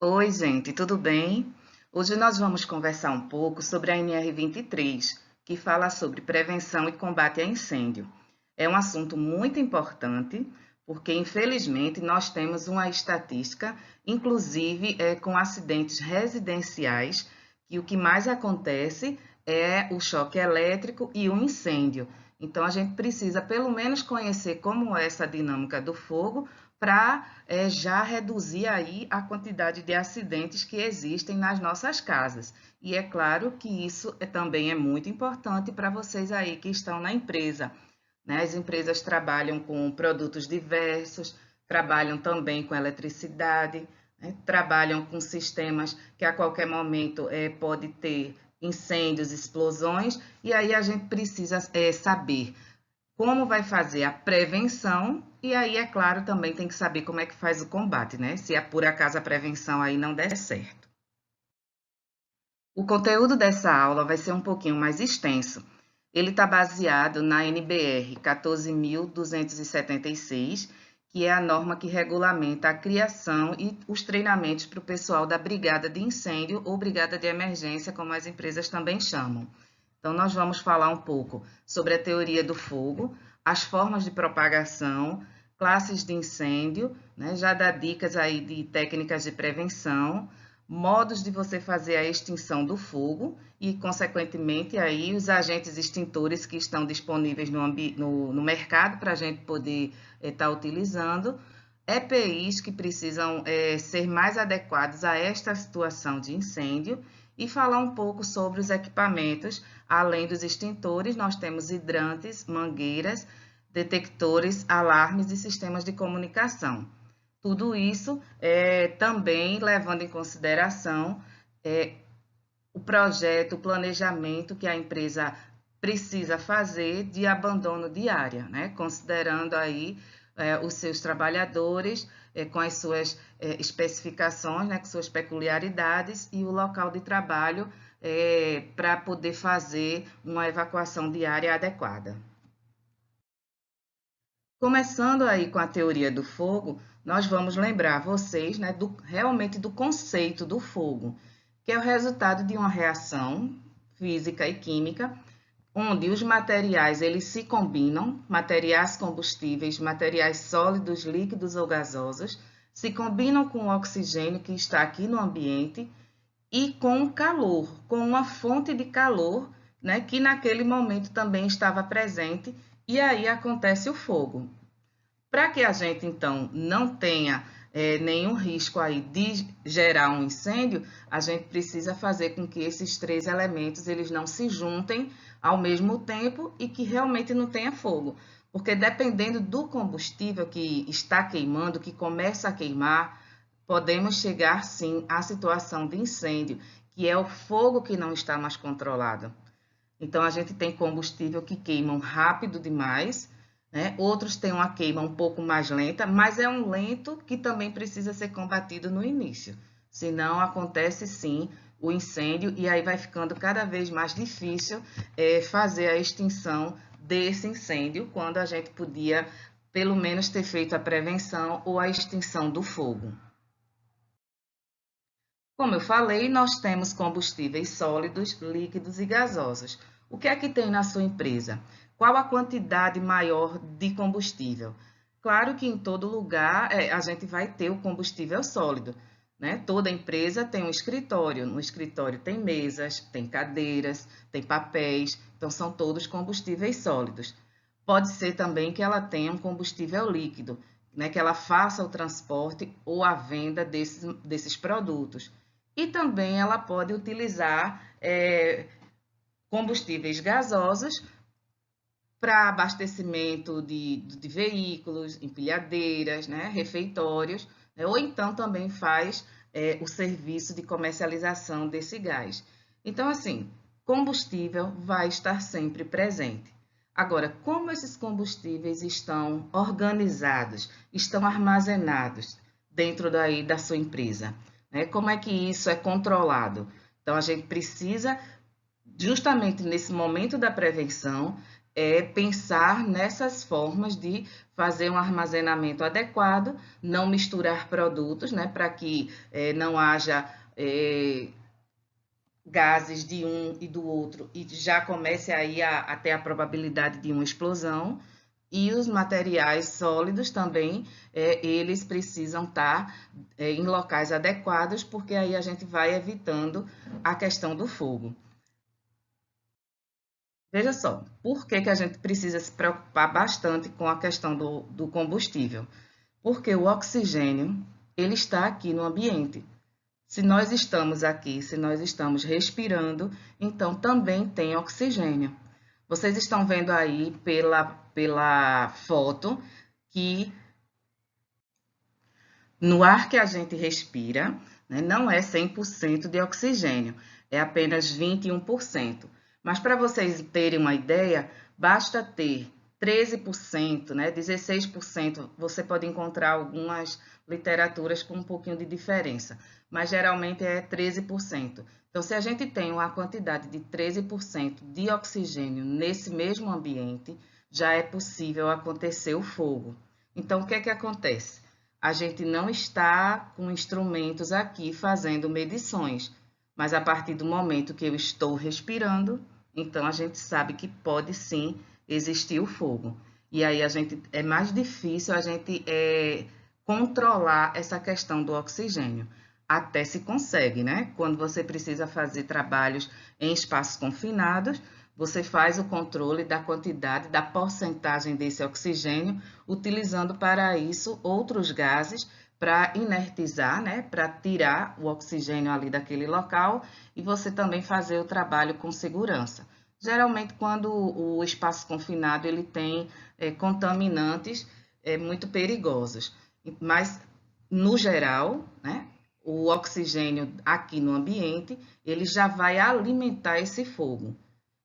Oi, gente, tudo bem? Hoje nós vamos conversar um pouco sobre a NR23, que fala sobre prevenção e combate a incêndio. É um assunto muito importante, porque infelizmente nós temos uma estatística, inclusive com acidentes residenciais, que o que mais acontece é o choque elétrico e o incêndio. Então a gente precisa pelo menos conhecer como é essa dinâmica do fogo para já reduzir aí a quantidade de acidentes que existem nas nossas casas. E é claro que isso também é muito importante para vocês aí que estão na empresa, né? As empresas trabalham com produtos diversos, trabalham também com eletricidade, né? Trabalham com sistemas que a qualquer momento pode ter incêndios, explosões, e aí a gente precisa saber como vai fazer a prevenção e aí, é claro, também tem que saber como é que faz o combate, né? Se por acaso a prevenção aí não der certo. O conteúdo dessa aula vai ser um pouquinho mais extenso. Ele está baseado na NBR 14.276, que é a norma que regulamenta a criação e os treinamentos para o pessoal da brigada de incêndio ou brigada de emergência, como as empresas também chamam. Então, nós vamos falar um pouco sobre a teoria do fogo, as formas de propagação, classes de incêndio, né? Já dá dicas aí de técnicas de prevenção, modos de você fazer a extinção do fogo e, consequentemente, aí os agentes extintores que estão disponíveis no mercado para a gente poder estar utilizando, EPIs que precisam ser mais adequados a esta situação de incêndio e falar um pouco sobre os equipamentos. Além dos extintores, nós temos hidrantes, mangueiras, detectores, alarmes e sistemas de comunicação. Tudo isso também levando em consideração o projeto, o planejamento que a empresa precisa fazer de abandono de área, né? Considerando aí os seus trabalhadores com as suas especificações, né? Com suas peculiaridades e o local de trabalho para poder fazer uma evacuação de área adequada. Começando aí com a teoria do fogo, nós vamos lembrar vocês, né, realmente do conceito do fogo, que é o resultado de uma reação física e química, onde os materiais eles se combinam, materiais combustíveis, materiais sólidos, líquidos ou gasosos, se combinam com o oxigênio que está aqui no ambiente e com o calor, com uma fonte de calor, né, que naquele momento também estava presente, e aí acontece o fogo. Para que a gente, então, não tenha nenhum risco aí de gerar um incêndio, a gente precisa fazer com que esses três elementos eles não se juntem ao mesmo tempo e que realmente não tenha fogo. Porque dependendo do combustível que está queimando, que começa a queimar, podemos chegar sim à situação de incêndio, que é o fogo que não está mais controlado. Então, a gente tem combustível que queimam rápido demais, né? Outros têm uma queima um pouco mais lenta, mas é um lento que também precisa ser combatido no início. Senão, acontece sim o incêndio e aí vai ficando cada vez mais difícil fazer a extinção desse incêndio, quando a gente podia, pelo menos, ter feito a prevenção ou a extinção do fogo. Como eu falei, nós temos combustíveis sólidos, líquidos e gasosos. O que é que tem na sua empresa? Qual a quantidade maior de combustível? Claro que em todo lugar a gente vai ter o combustível sólido, né? Toda empresa tem um escritório. No escritório tem mesas, tem cadeiras, tem papéis, então são todos combustíveis sólidos. Pode ser também que ela tenha um combustível líquido, né? Que ela faça o transporte ou a venda desses produtos. E também ela pode utilizar combustíveis gasosos para abastecimento de veículos, empilhadeiras, né, refeitórios, né, ou então também faz o serviço de comercialização desse gás. Então, assim, combustível vai estar sempre presente. Agora, como esses combustíveis estão organizados, estão armazenados dentro da sua empresa? Né? Como é que isso é controlado? Então, a gente precisa, justamente nesse momento da prevenção, é pensar nessas formas de fazer um armazenamento adequado, não misturar produtos, né, para que não haja gases de um e do outro e já comece aí a ter a probabilidade de uma explosão. E os materiais sólidos também, eles precisam estar em locais adequados, porque aí a gente vai evitando a questão do fogo. Veja só, por que a gente precisa se preocupar bastante com a questão do combustível? Porque o oxigênio, ele está aqui no ambiente. Se nós estamos aqui, se nós estamos respirando, então também tem oxigênio. Vocês estão vendo aí pela foto que no ar que a gente respira, né, não é 100% de oxigênio, é apenas 21%. Mas para vocês terem uma ideia, basta ter 13%, né, 16%, você pode encontrar algumas literaturas com um pouquinho de diferença, mas geralmente é 13%. Então, se a gente tem uma quantidade de 13% de oxigênio nesse mesmo ambiente, já é possível acontecer o fogo. Então, o que é que acontece? A gente não está com instrumentos aqui fazendo medições, mas a partir do momento que eu estou respirando, então a gente sabe que pode sim existir o fogo. E aí é mais difícil a gente controlar essa questão do oxigênio. Até se consegue, né? Quando você precisa fazer trabalhos em espaços confinados, você faz o controle da quantidade, da porcentagem desse oxigênio, utilizando para isso outros gases para inertizar, né, para tirar o oxigênio ali daquele local e você também fazer o trabalho com segurança. Geralmente, quando o espaço confinado ele tem contaminantes muito perigosos, mas no geral, né, o oxigênio aqui no ambiente ele já vai alimentar esse fogo.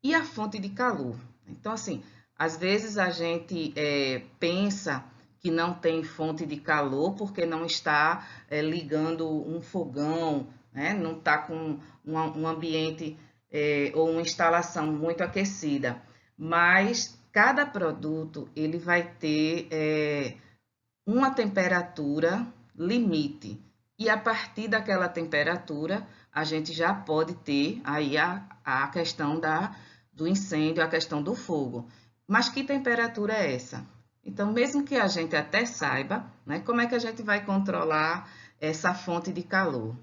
E a fonte de calor? Então, assim, às vezes a gente pensa que não tem fonte de calor porque não está ligando um fogão, né? Não está com um ambiente ou uma instalação muito aquecida. Mas cada produto ele vai ter uma temperatura limite. E a partir daquela temperatura, a gente já pode ter aí a questão do incêndio, a questão do fogo. Mas que temperatura é essa? Então, mesmo que a gente até saiba, né, como é que a gente vai controlar essa fonte de calor?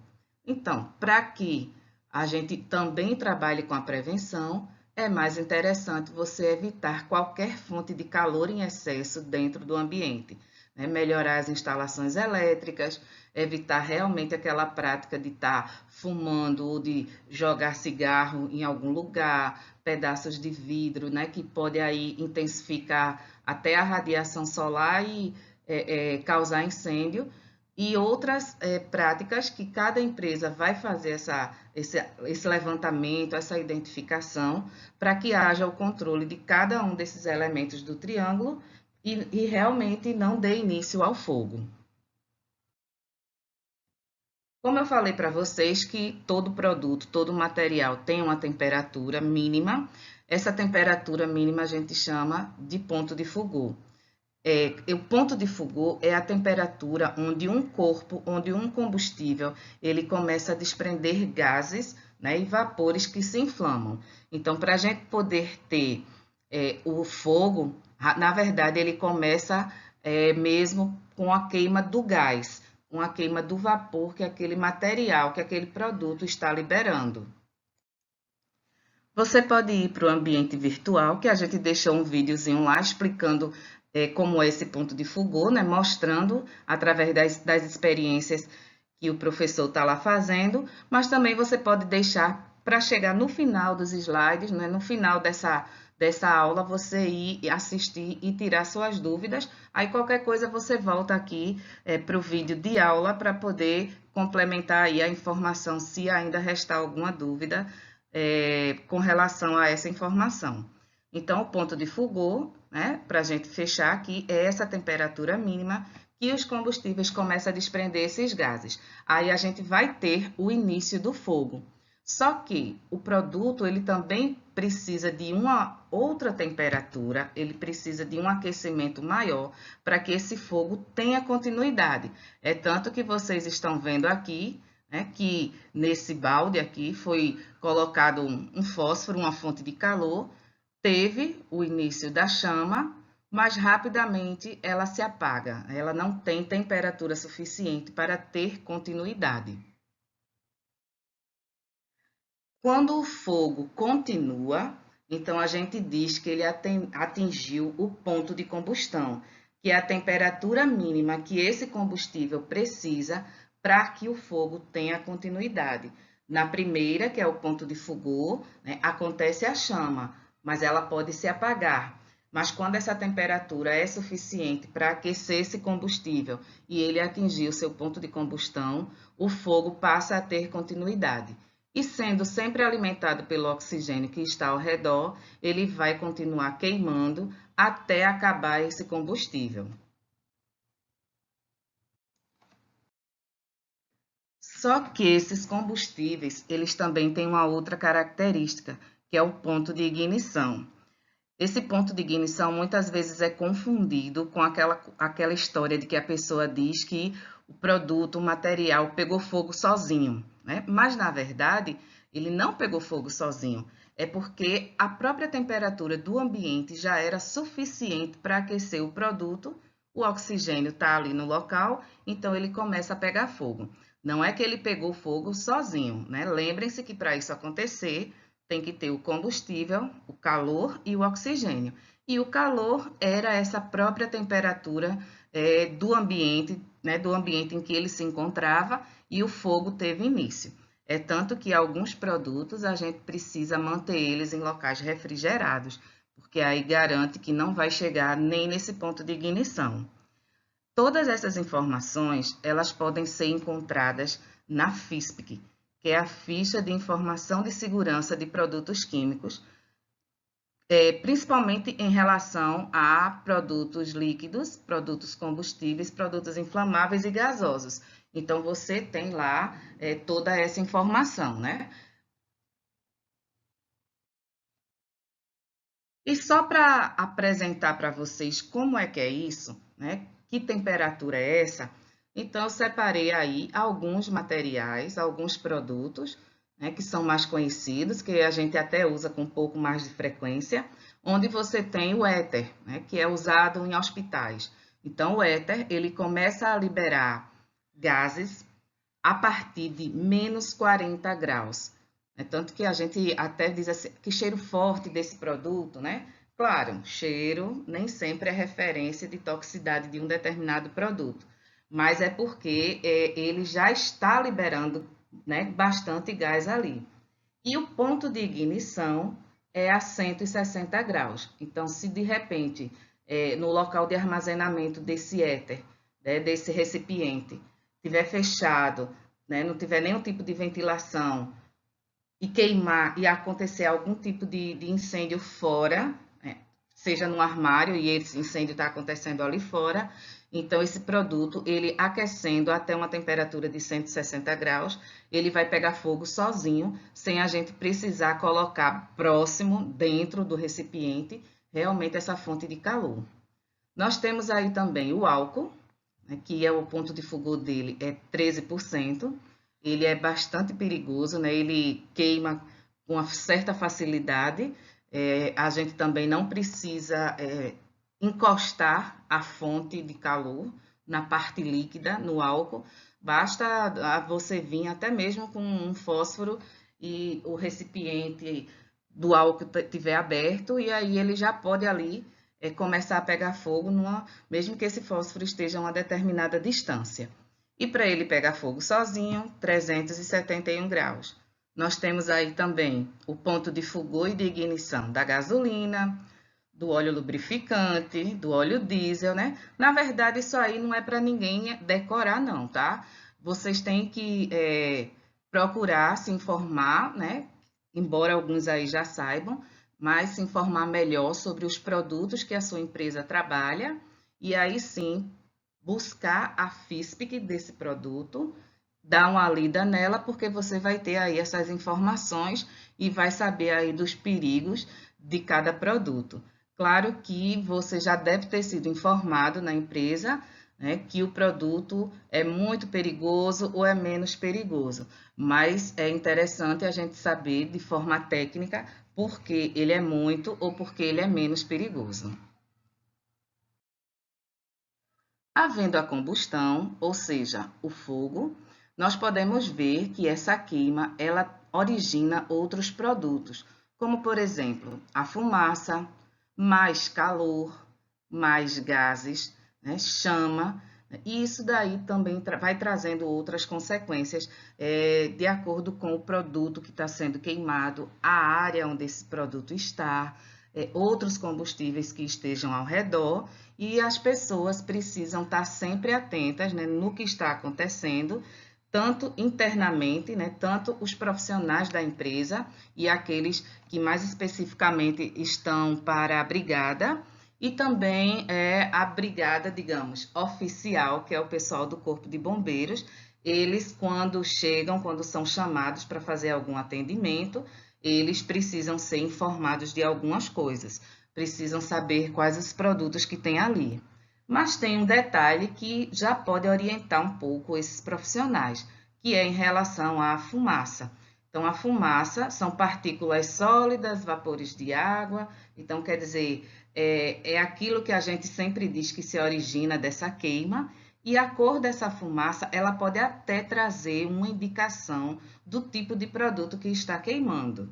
Então, para que a gente também trabalhe com a prevenção, é mais interessante você evitar qualquer fonte de calor em excesso dentro do ambiente, né? Melhorar as instalações elétricas, evitar realmente aquela prática de estar fumando ou de jogar cigarro em algum lugar, pedaços de vidro, né, que pode aí intensificar até a radiação solar e causar incêndio, e outras práticas que cada empresa vai fazer esse levantamento, essa identificação, para que haja o controle de cada um desses elementos do triângulo e realmente não dê início ao fogo. Como eu falei para vocês que todo produto, todo material tem uma temperatura mínima, essa temperatura mínima a gente chama de ponto de Foucault. O ponto de Foucault é a temperatura onde um corpo, onde um combustível, ele começa a desprender gases, né, e vapores que se inflamam. Então, para a gente poder ter o fogo, na verdade, ele começa mesmo com a queima do gás, com a queima do vapor que aquele material, que aquele produto está liberando. Você pode ir para o ambiente virtual, que a gente deixou um videozinho lá explicando como é esse ponto de Foucault, né? Mostrando através das experiências que o professor está lá fazendo, mas também você pode deixar para chegar no final dos slides, né? No final dessa aula, você ir assistir e tirar suas dúvidas. Aí qualquer coisa você volta aqui para o vídeo de aula para poder complementar aí a informação, se ainda restar alguma dúvida com relação a essa informação. Então, o ponto de Foucault, né, para a gente fechar aqui, é essa temperatura mínima que os combustíveis começam a desprender esses gases. Aí a gente vai ter o início do fogo. Só que o produto ele também precisa de outra temperatura, ele precisa de um aquecimento maior para que esse fogo tenha continuidade. É tanto que vocês estão vendo aqui, né, que nesse balde aqui foi colocado um fósforo, uma fonte de calor, teve o início da chama, mas rapidamente ela se apaga. Ela não tem temperatura suficiente para ter continuidade. Quando o fogo continua, então a gente diz que ele atingiu o ponto de combustão, que é a temperatura mínima que esse combustível precisa para que o fogo tenha continuidade. Na primeira, que é o ponto de fulgor, né, acontece a chama, mas ela pode se apagar. Mas quando essa temperatura é suficiente para aquecer esse combustível e ele atingir o seu ponto de combustão, o fogo passa a ter continuidade. E sendo sempre alimentado pelo oxigênio que está ao redor, ele vai continuar queimando até acabar esse combustível. Só que esses combustíveis, eles também têm uma outra característica, que é o ponto de ignição. Esse ponto de ignição muitas vezes é confundido com aquela história de que a pessoa diz que o produto, o material pegou fogo sozinho, né? Mas, na verdade, ele não pegou fogo sozinho. É porque a própria temperatura do ambiente já era suficiente para aquecer o produto, o oxigênio está ali no local, então ele começa a pegar fogo. Não é que ele pegou fogo sozinho, né? Lembrem-se que para isso acontecer, tem que ter o combustível, o calor e o oxigênio. E o calor era essa própria temperatura do ambiente, né, do ambiente em que ele se encontrava, e o fogo teve início. É tanto que alguns produtos a gente precisa manter eles em locais refrigerados, porque aí garante que não vai chegar nem nesse ponto de ignição. Todas essas informações, elas podem ser encontradas na FISPIC, que é a Ficha de Informação de Segurança de Produtos Químicos, principalmente em relação a produtos líquidos, produtos combustíveis, produtos inflamáveis e gasosos. Então, você tem lá toda essa informação, né? E só para apresentar para vocês como é que é isso, né? Que temperatura é essa? Então, eu separei aí alguns materiais, alguns produtos, né, que são mais conhecidos, que a gente até usa com um pouco mais de frequência, onde você tem o éter, né, que é usado em hospitais. Então, o éter, ele começa a liberar gases a partir de menos 40 graus. É tanto que a gente até diz assim, que cheiro forte desse produto, né? Claro, cheiro nem sempre é referência de toxicidade de um determinado produto, mas é porque ele já está liberando, né, bastante gás ali. E o ponto de ignição é a 160 graus. Então, se de repente, no local de armazenamento desse éter, né, desse recipiente, tiver fechado, né, não tiver nenhum tipo de ventilação, e queimar e acontecer algum tipo de incêndio fora, né, seja no armário e esse incêndio está acontecendo ali fora, então esse produto, ele aquecendo até uma temperatura de 160 graus, ele vai pegar fogo sozinho, sem a gente precisar colocar próximo, dentro do recipiente, realmente essa fonte de calor. Nós temos aí também o álcool, né, que é o ponto de fulgor dele é 13%. Ele é bastante perigoso, né? Ele queima com uma certa facilidade. A gente também não precisa encostar a fonte de calor na parte líquida, no álcool. Basta você vir até mesmo com um fósforo e o recipiente do álcool estiver aberto, e aí ele já pode ali começar a pegar fogo, mesmo que esse fósforo esteja a uma determinada distância. E para ele pegar fogo sozinho, 371 graus. Nós temos aí também o ponto de fulgor e de ignição da gasolina, do óleo lubrificante, do óleo diesel, né? Na verdade, isso aí não é para ninguém decorar, não, tá? Vocês têm que procurar se informar, né? Embora alguns aí já saibam, mas se informar melhor sobre os produtos que a sua empresa trabalha e aí sim buscar a FISPIC desse produto, dar uma lida nela, porque você vai ter aí essas informações e vai saber aí dos perigos de cada produto. Claro que você já deve ter sido informado na empresa, né, que o produto é muito perigoso ou é menos perigoso, mas é interessante a gente saber de forma técnica por que ele é muito ou por que ele é menos perigoso. Havendo a combustão, ou seja, o fogo, nós podemos ver que essa queima ela origina outros produtos, como por exemplo, a fumaça, mais calor, mais gases, né, chama, e isso daí também vai trazendo outras consequências de acordo com o produto que está sendo queimado, a área onde esse produto está, outros combustíveis que estejam ao redor, e as pessoas precisam estar sempre atentas, né, no que está acontecendo, tanto internamente, né, tanto os profissionais da empresa e aqueles que mais especificamente estão para a brigada, e também a brigada, digamos, oficial, que é o pessoal do Corpo de Bombeiros. Eles, quando chegam, quando são chamados para fazer algum atendimento, eles precisam ser informados de algumas coisas, precisam saber quais os produtos que tem ali. Mas tem um detalhe que já pode orientar um pouco esses profissionais, que é em relação à fumaça. Então, a fumaça são partículas sólidas, vapores de água, então quer dizer, é aquilo que a gente sempre diz que se origina dessa queima, e a cor dessa fumaça, ela pode até trazer uma indicação do tipo de produto que está queimando.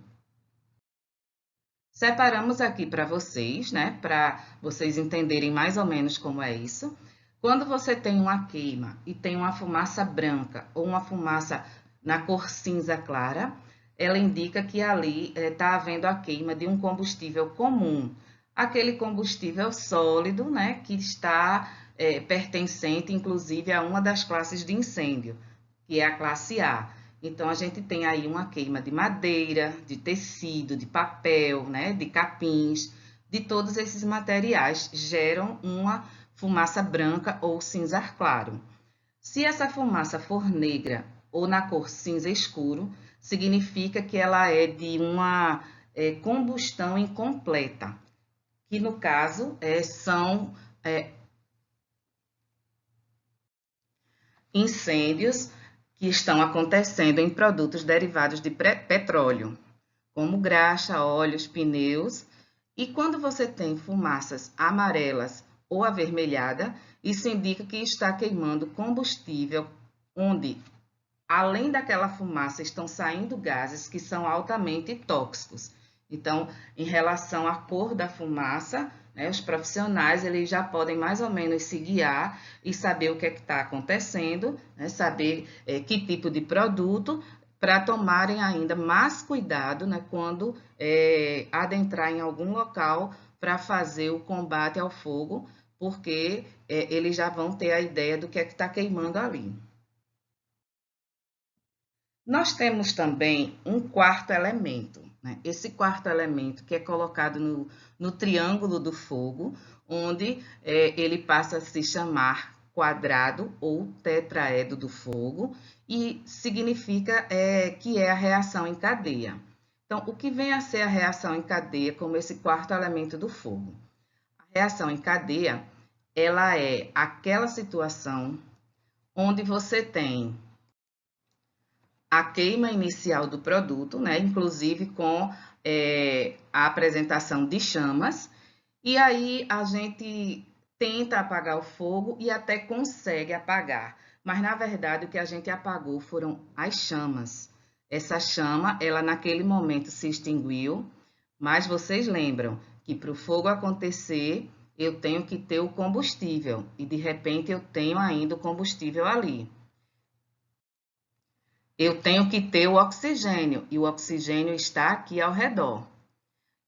Separamos aqui para vocês, né, para vocês entenderem mais ou menos como é isso. Quando você tem uma queima e tem uma fumaça branca ou uma fumaça na cor cinza clara, ela indica que ali está havendo a queima de um combustível comum, aquele combustível sólido, né, que está pertencente, inclusive, a uma das classes de incêndio, que é a classe A. Então, a gente tem aí uma queima de madeira, de tecido, de papel, né, de capins, de todos esses materiais geram uma fumaça branca ou cinza claro. Se essa fumaça for negra ou na cor cinza escuro, significa que ela é de uma combustão incompleta, que no caso são incêndios que estão acontecendo em produtos derivados de petróleo, como graxa, óleos, pneus. E quando você tem fumaças amarelas ou avermelhada, isso indica que está queimando combustível, onde, além daquela fumaça, estão saindo gases que são altamente tóxicos. Então, em relação à cor da fumaça, né, os profissionais eles já podem mais ou menos se guiar e saber o que é que está acontecendo, né, saber que tipo de produto, para tomarem ainda mais cuidado, né, quando adentrar em algum local para fazer o combate ao fogo, porque eles já vão ter a ideia do que é que está queimando ali. Nós temos também um quarto elemento, né? Esse quarto elemento que é colocado no triângulo do fogo, onde ele passa a se chamar quadrado ou tetraedro do fogo, e significa que é a reação em cadeia. Então, o que vem a ser a reação em cadeia como esse quarto elemento do fogo? A reação em cadeia, ela é aquela situação onde você tem a queima inicial do produto, né? Inclusive com a apresentação de chamas, e aí a gente tenta apagar o fogo e até consegue apagar, mas na verdade o que a gente apagou foram as chamas. Essa chama, ela naquele momento se extinguiu, mas vocês lembram que para o fogo acontecer, eu tenho que ter o combustível, e de repente eu tenho ainda o combustível ali. Eu tenho que ter o oxigênio, e o oxigênio está aqui ao redor.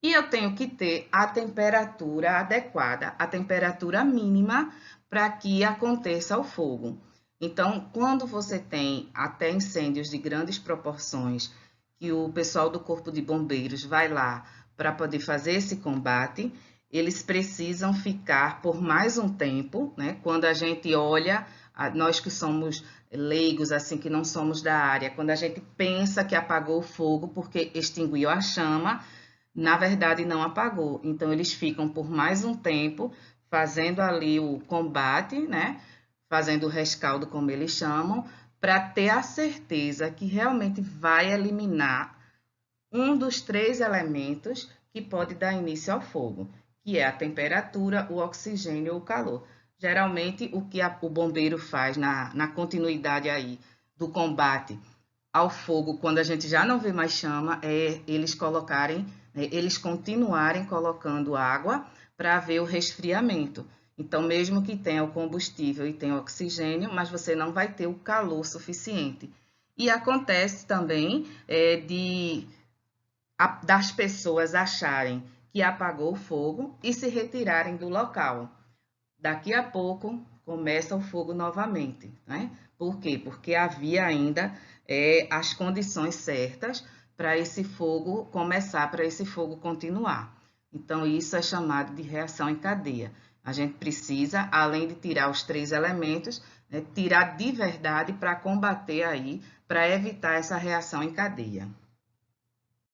E eu tenho que ter a temperatura adequada, a temperatura mínima para que aconteça o fogo. Então, quando você tem até incêndios de grandes proporções, que o pessoal do Corpo de Bombeiros vai lá para poder fazer esse combate, eles precisam ficar por mais um tempo, né? Quando a gente olha, nós que somos leigos, assim, que não somos da área, quando a gente pensa que apagou o fogo porque extinguiu a chama, na verdade não apagou. Então, eles ficam por mais um tempo fazendo ali o combate, né? Fazendo o rescaldo, como eles chamam, para ter a certeza que realmente vai eliminar um dos 3 elementos que pode dar início ao fogo, que é a temperatura, o oxigênio ou o calor. Geralmente, o que o bombeiro faz na continuidade aí do combate ao fogo, quando a gente já não vê mais chama, é eles continuarem colocando água para ver o resfriamento. Então, mesmo que tenha o combustível e tenha oxigênio, mas você não vai ter o calor suficiente. E acontece também das pessoas acharem que apagou o fogo e se retirarem do local. Daqui a pouco começa o fogo novamente, né? Por quê? Porque havia ainda as condições certas para esse fogo começar, para esse fogo continuar. Então, isso é chamado de reação em cadeia. A gente precisa, além de tirar os 3 elementos, tirar de verdade para combater aí, para evitar essa reação em cadeia.